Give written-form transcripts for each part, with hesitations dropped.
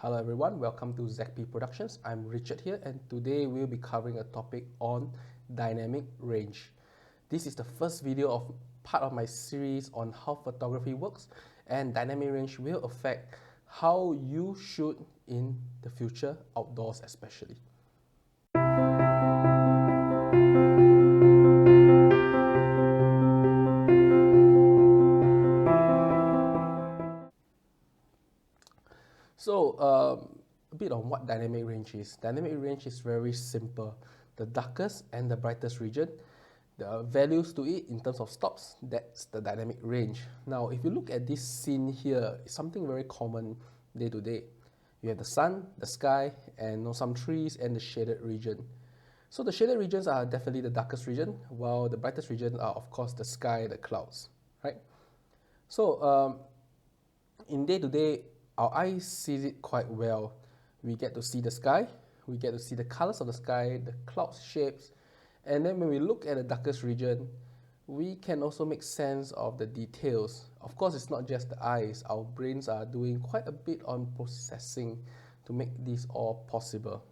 Hello everyone, welcome to ZP Productions. I'm Richard here, and today we'll be covering a topic on dynamic range. This is the first video of part of my series on how photography works, and dynamic range will affect how you shoot in the future, outdoors especially. So, a bit on what dynamic range is. Dynamic range is very simple. The darkest and the brightest region, the values to it in terms of stops, that's the dynamic range. Now, if you look at this scene here, it's something very common day to day. You have the sun, the sky, and some trees and the shaded region. So the shaded regions are definitely the darkest region, while the brightest region are, of course, the sky, the clouds, right? So in day to day, our eyes sees it quite well. We get to see the sky, we get to see the colors of the sky, the cloud shapes, and then when we look at the darkest region, we can also make sense of the details. Of course, it's not just the eyes. Our brains are doing quite a bit on processing to make this all possible.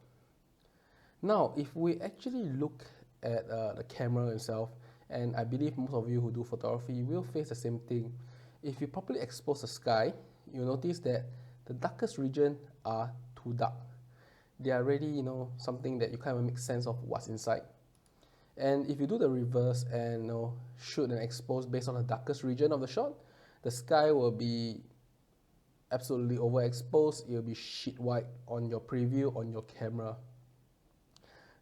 Now, if we actually look at the camera itself, and I believe most of you who do photography will face the same thing. If you properly expose the sky, you'll notice that the darkest region are too dark. They are already, something that you can't even make sense of what's inside. And if you do the reverse and shoot and expose based on the darkest region of the shot, the sky will be absolutely overexposed. It will be sheet white on your preview on your camera.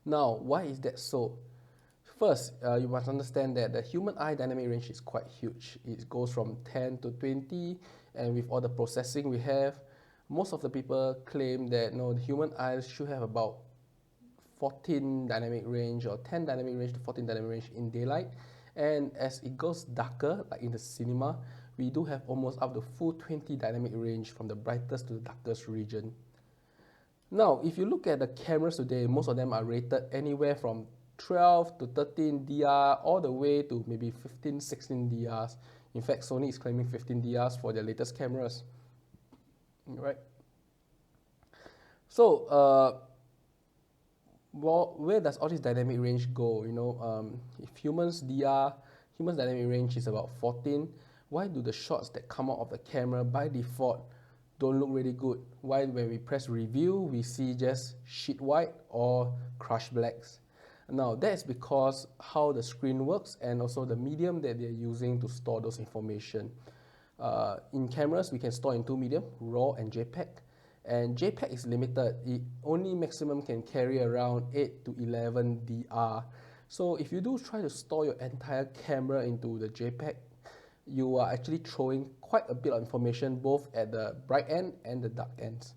Now, why is that so? First, you must understand that the human eye dynamic range is quite huge. It goes from 10 to 20, and with all the processing we have, most of the people claim that the human eyes should have about 14 dynamic range or 10 dynamic range to 14 dynamic range in daylight. And as it goes darker, like in the cinema, we do have almost up to full 20 dynamic range from the brightest to the darkest region. Now, if you look at the cameras today, most of them are rated anywhere from 12 to 13 DR all the way to maybe 15, 16 DRs. In fact, Sony is claiming 15 DRs for their latest cameras. Right? So, well, where does all this dynamic range go? If humans dynamic range is about 14, why do the shots that come out of the camera by default don't look really good? Why, when we press review, we see just sheet white or crushed blacks? Now, that is because how the screen works and also the medium that they're using to store those information. In cameras, we can store in two medium, RAW and JPEG. And JPEG is limited. It only maximum can carry around 8 to 11 DR. So if you do try to store your entire camera into the JPEG, you are actually throwing quite a bit of information both at the bright end and the dark ends.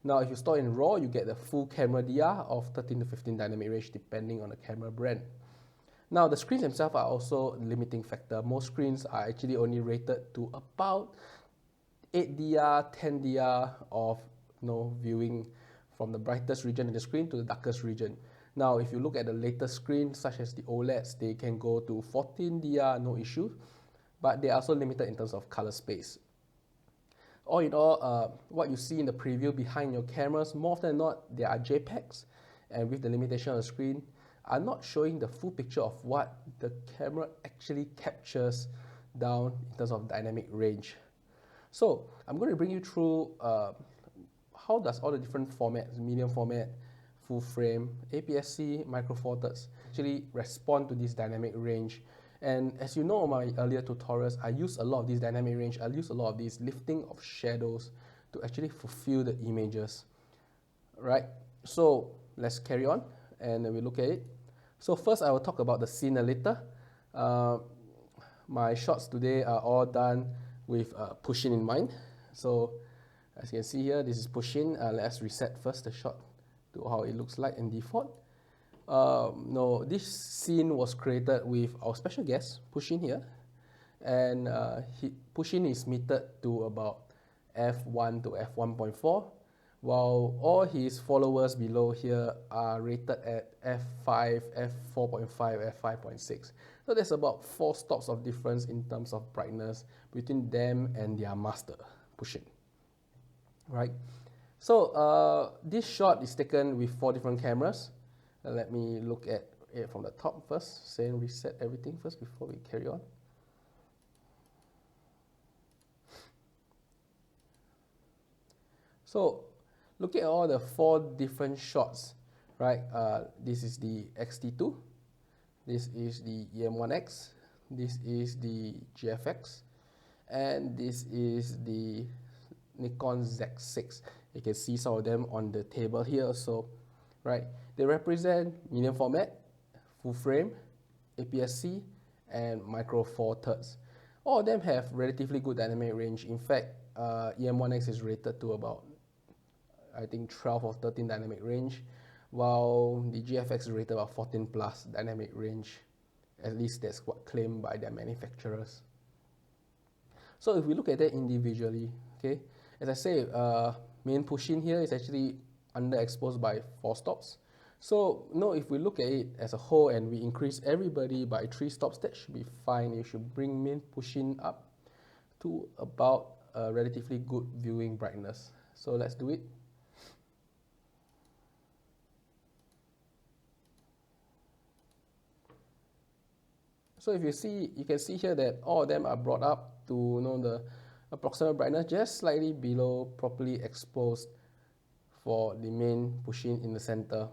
Now, if you store in RAW, you get the full camera DR of 13 to 15 dynamic range depending on the camera brand. Now, the screens themselves are also a limiting factor. Most screens are actually only rated to about 8 DR, 10 DR of viewing from the brightest region in the screen to the darkest region. Now, if you look at the latest screens, such as the OLEDs, they can go to 14 DR, no issue, but they are also limited in terms of color space. All in all, what you see in the preview behind your cameras, more often than not, they are JPEGs, and with the limitation on the screen, are not showing the full picture of what the camera actually captures down in terms of dynamic range. So, I'm going to bring you through how does all the different formats, medium format, full frame, APS-C, micro four thirds, actually respond to this dynamic range. And as you know in my earlier tutorials, I use a lot of this dynamic range, I use a lot of this lifting of shadows to actually fulfill the images. Right, so let's carry on and we look at it. So first I will talk about the scene a little. My shots today are all done with push-in in mind. So as you can see here, this is push-in. Let's reset first the shot to how it looks like in default. No, this scene was created with our special guest, Push-in here. And Push-in is metered to about f1 to f1.4, while all his followers below here are rated at f5, f4.5, f5.6. So there's about 4 stops of difference in terms of brightness between them and their master, Push-in. Right? So this shot is taken with 4 different cameras. Let me look at it from the top first, say and reset everything first before we carry on. So looking at all the 4 different shots, right? This is the XT2, this is the EM1X, this is the GFX, and this is the Nikon Z6. You can see some of them on the table here also, right? They represent medium format, full frame, APS-C, and micro four thirds. All of them have relatively good dynamic range. In fact, EM1X is rated to about, I think, 12 or 13 dynamic range, while the GFX is rated about 14 plus dynamic range. At least that's what claimed by their manufacturers. So if we look at that individually, okay, as I say, main push-in here is actually underexposed by 4 stops. So if we look at it as a whole and we increase everybody by 3 stops, that should be fine. You should bring main push-in up to about a relatively good viewing brightness. So let's do it. So if you can see here that all of them are brought up to the approximate brightness just slightly below properly exposed for the main push-in in the center.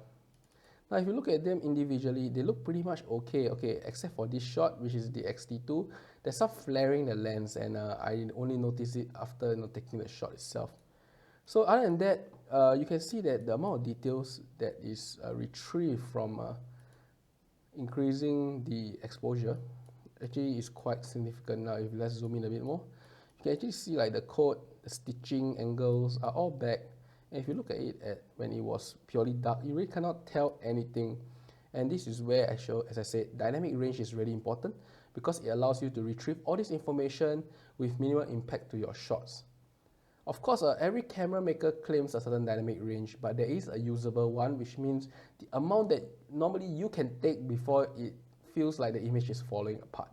Now if you look at them individually, they look pretty much okay, except for this shot, which is the XT2. There's some flaring the lens, and I only noticed it after taking the shot itself. So other than that, you can see that the amount of details that is retrieved from increasing the exposure actually is quite significant. Now if let's zoom in a bit more, you can actually see like the coat, the stitching angles are all back. And if you look at it when it was purely dark, you really cannot tell anything. And this is where as I said, dynamic range is really important because it allows you to retrieve all this information with minimal impact to your shots. Of course, every camera maker claims a certain dynamic range, but there is a usable one, which means the amount that normally you can take before it feels like the image is falling apart.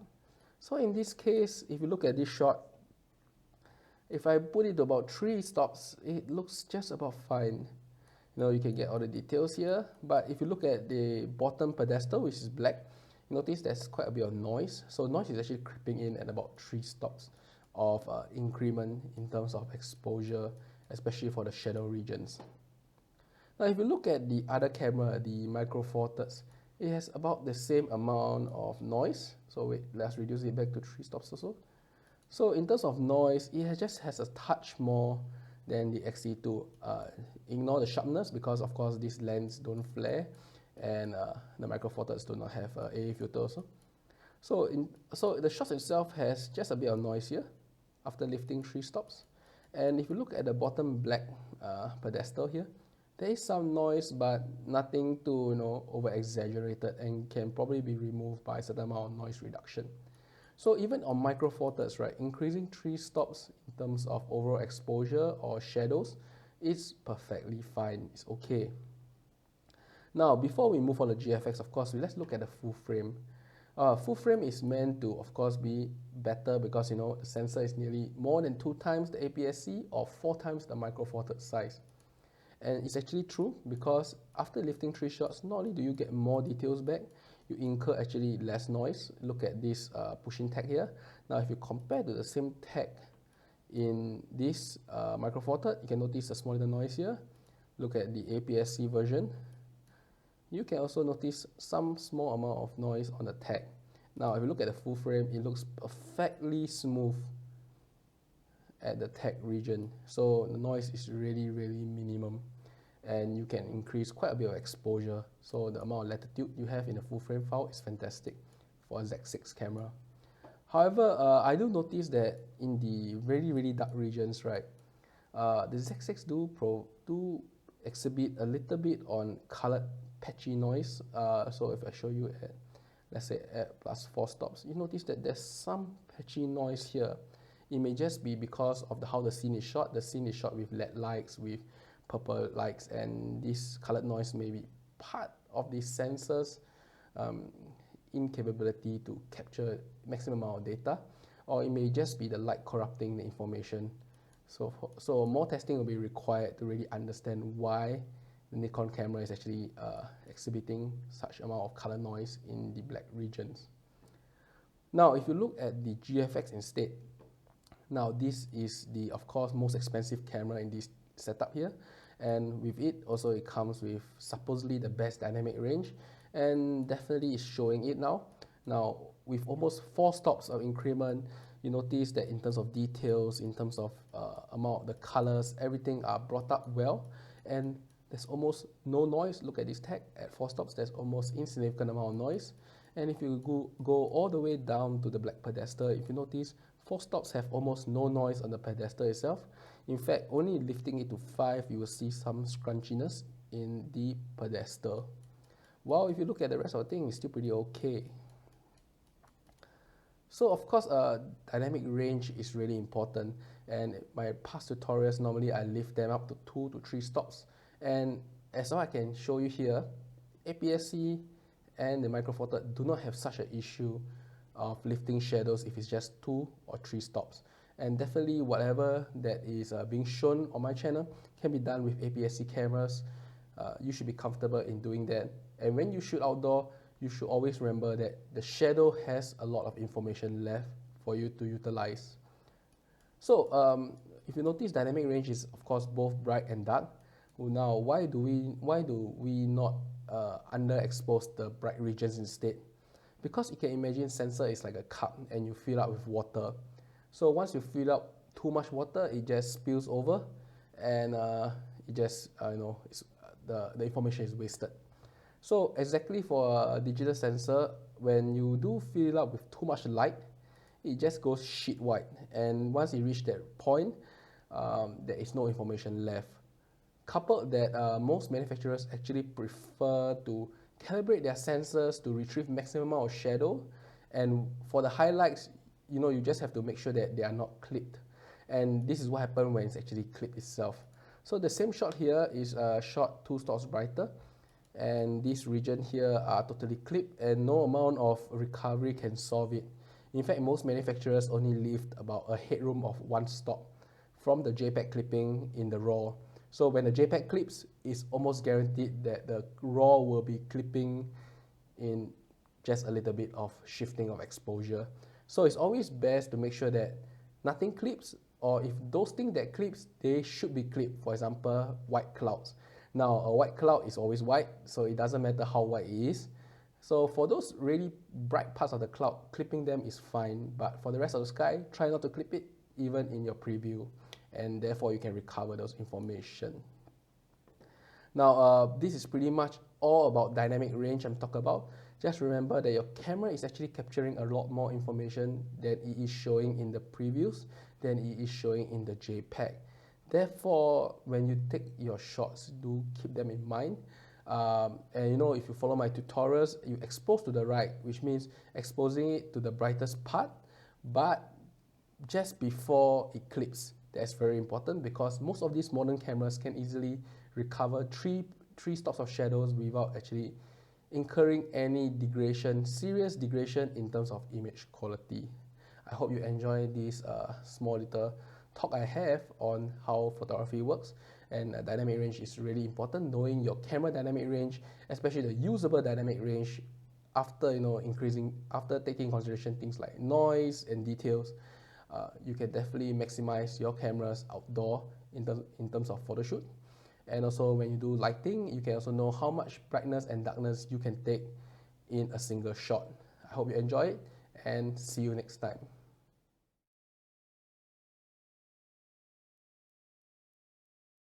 So in this case, if you look at this shot, if I put it to about 3 stops, it looks just about fine. You can get all the details here, but if you look at the bottom pedestal, which is black, you notice there's quite a bit of noise. So noise is actually creeping in at about 3 stops of increment in terms of exposure, especially for the shadow regions. Now if you look at the other camera, the Micro Four Thirds, it has about the same amount of noise. So wait, let's reduce it back to 3 stops or so. So in terms of noise, it just has a touch more than the XT2. Ignore the sharpness because of course these lenses don't flare, and the Micro Four Thirds do not have AA filter also. So the shot itself has just a bit of noise here after lifting 3 stops. And if you look at the bottom black pedestal here, there is some noise, but nothing too over exaggerated, and can probably be removed by a certain amount of noise reduction. So even on Micro Four Thirds, right, increasing 3 stops in terms of overall exposure or shadows is perfectly fine. It's okay. Now before we move on to GFX, of course, let's look at the full frame. Full frame is meant to, of course, be better because the sensor is nearly more than 2 times the APS-C or 4 times the Micro Four Thirds size. And it's actually true because after lifting 3 shots, not only do you get more details back, you incur actually less noise. Look at this pushing tag here. Now if you compare to the same tag in this Micro Four Thirds, you can notice a small little noise here. Look at the APS-C version. You can also notice some small amount of noise on the tag. Now if you look at the full frame, it looks perfectly smooth at the tag region. So the noise is really, really minimum, and you can increase quite a bit of exposure. So the amount of latitude you have in a full frame file is fantastic for a Z6 camera. However, I do notice that in the really, really dark regions, right, the Z6 do exhibit a little bit on colored patchy noise. So if I show you at, let's say at +4 stops, you notice that there's some patchy noise here. It may just be because of how the scene is shot. The scene is shot with LED lights, with purple lights, and this colored noise may be part of the sensor's incapability to capture maximum amount of data, or it may just be the light corrupting the information. So more testing will be required to really understand why the Nikon camera is actually exhibiting such amount of color noise in the black regions. Now, if you look at the GFX instead, now this is the, of course, most expensive camera in this setup here, and with it also it comes with supposedly the best dynamic range, and definitely is showing it now. Now, with almost 4 stops of increment, you notice that in terms of details, in terms of amount, the colors, everything are brought up well, and there's almost no noise. Look at this tag. At 4 stops, there's almost insignificant amount of noise. And if you go all the way down to the black pedestal, if you notice, 4 stops have almost no noise on the pedestal itself. In fact, only lifting it to 5, you will see some scrunchiness in the pedestal. While if you look at the rest of the thing, it's still pretty okay. So of course, dynamic range is really important, and my past tutorials, normally I lift them up to 2 to 3 stops, and as I can show you here, APS-C and the Micro Four Third do not have such an issue of lifting shadows if it's just 2 or 3 stops. And definitely whatever that is being shown on my channel can be done with APS-C cameras. You should be comfortable in doing that. And when you shoot outdoor, you should always remember that the shadow has a lot of information left for you to utilize. So if you notice, dynamic range is of course both bright and dark. Now, why do we not underexpose the bright regions instead? Because you can imagine sensor is like a cup and you fill up with water. So once you fill up too much water, it just spills over, and it just the information is wasted. So exactly for a digital sensor, when you do fill up with too much light, it just goes shit white. And once it reaches that point, there is no information left. Coupled that most manufacturers actually prefer to calibrate their sensors to retrieve maximum amount of shadow, and for the highlights, you just have to make sure that they are not clipped. And this is what happens when it's actually clipped itself. So the same shot here is shot 2 stops brighter, and this region here are totally clipped, and no amount of recovery can solve it. In fact, most manufacturers only lift about a headroom of 1 stop from the JPEG clipping in the RAW. So when the JPEG clips, it's almost guaranteed that the RAW will be clipping in just a little bit of shifting of exposure. So it's always best to make sure that nothing clips, or if those things that clips, they should be clipped. For example, white clouds. Now, a white cloud is always white, so it doesn't matter how white it is. So for those really bright parts of the cloud, clipping them is fine, but for the rest of the sky, try not to clip it even in your preview, and therefore you can recover those information. Now, this is pretty much all about dynamic range I'm talking about. Just remember that your camera is actually capturing a lot more information than it is showing in the previews, than it is showing in the JPEG. Therefore, when you take your shots, do keep them in mind. And if you follow my tutorials, you expose to the right, which means exposing it to the brightest part, but just before it clips. That's very important, because most of these modern cameras can easily recover three stops of shadows without actually incurring any degradation, serious degradation in terms of image quality. I hope you enjoy this small little talk I have on how photography works. And dynamic range is really important. Knowing your camera dynamic range, especially the usable dynamic range, after after taking consideration things like noise and details, you can definitely maximize your cameras outdoor in terms of photo shoot. And also when you do lighting, you can also know how much brightness and darkness you can take in a single shot. I hope you enjoy it, and see you next time.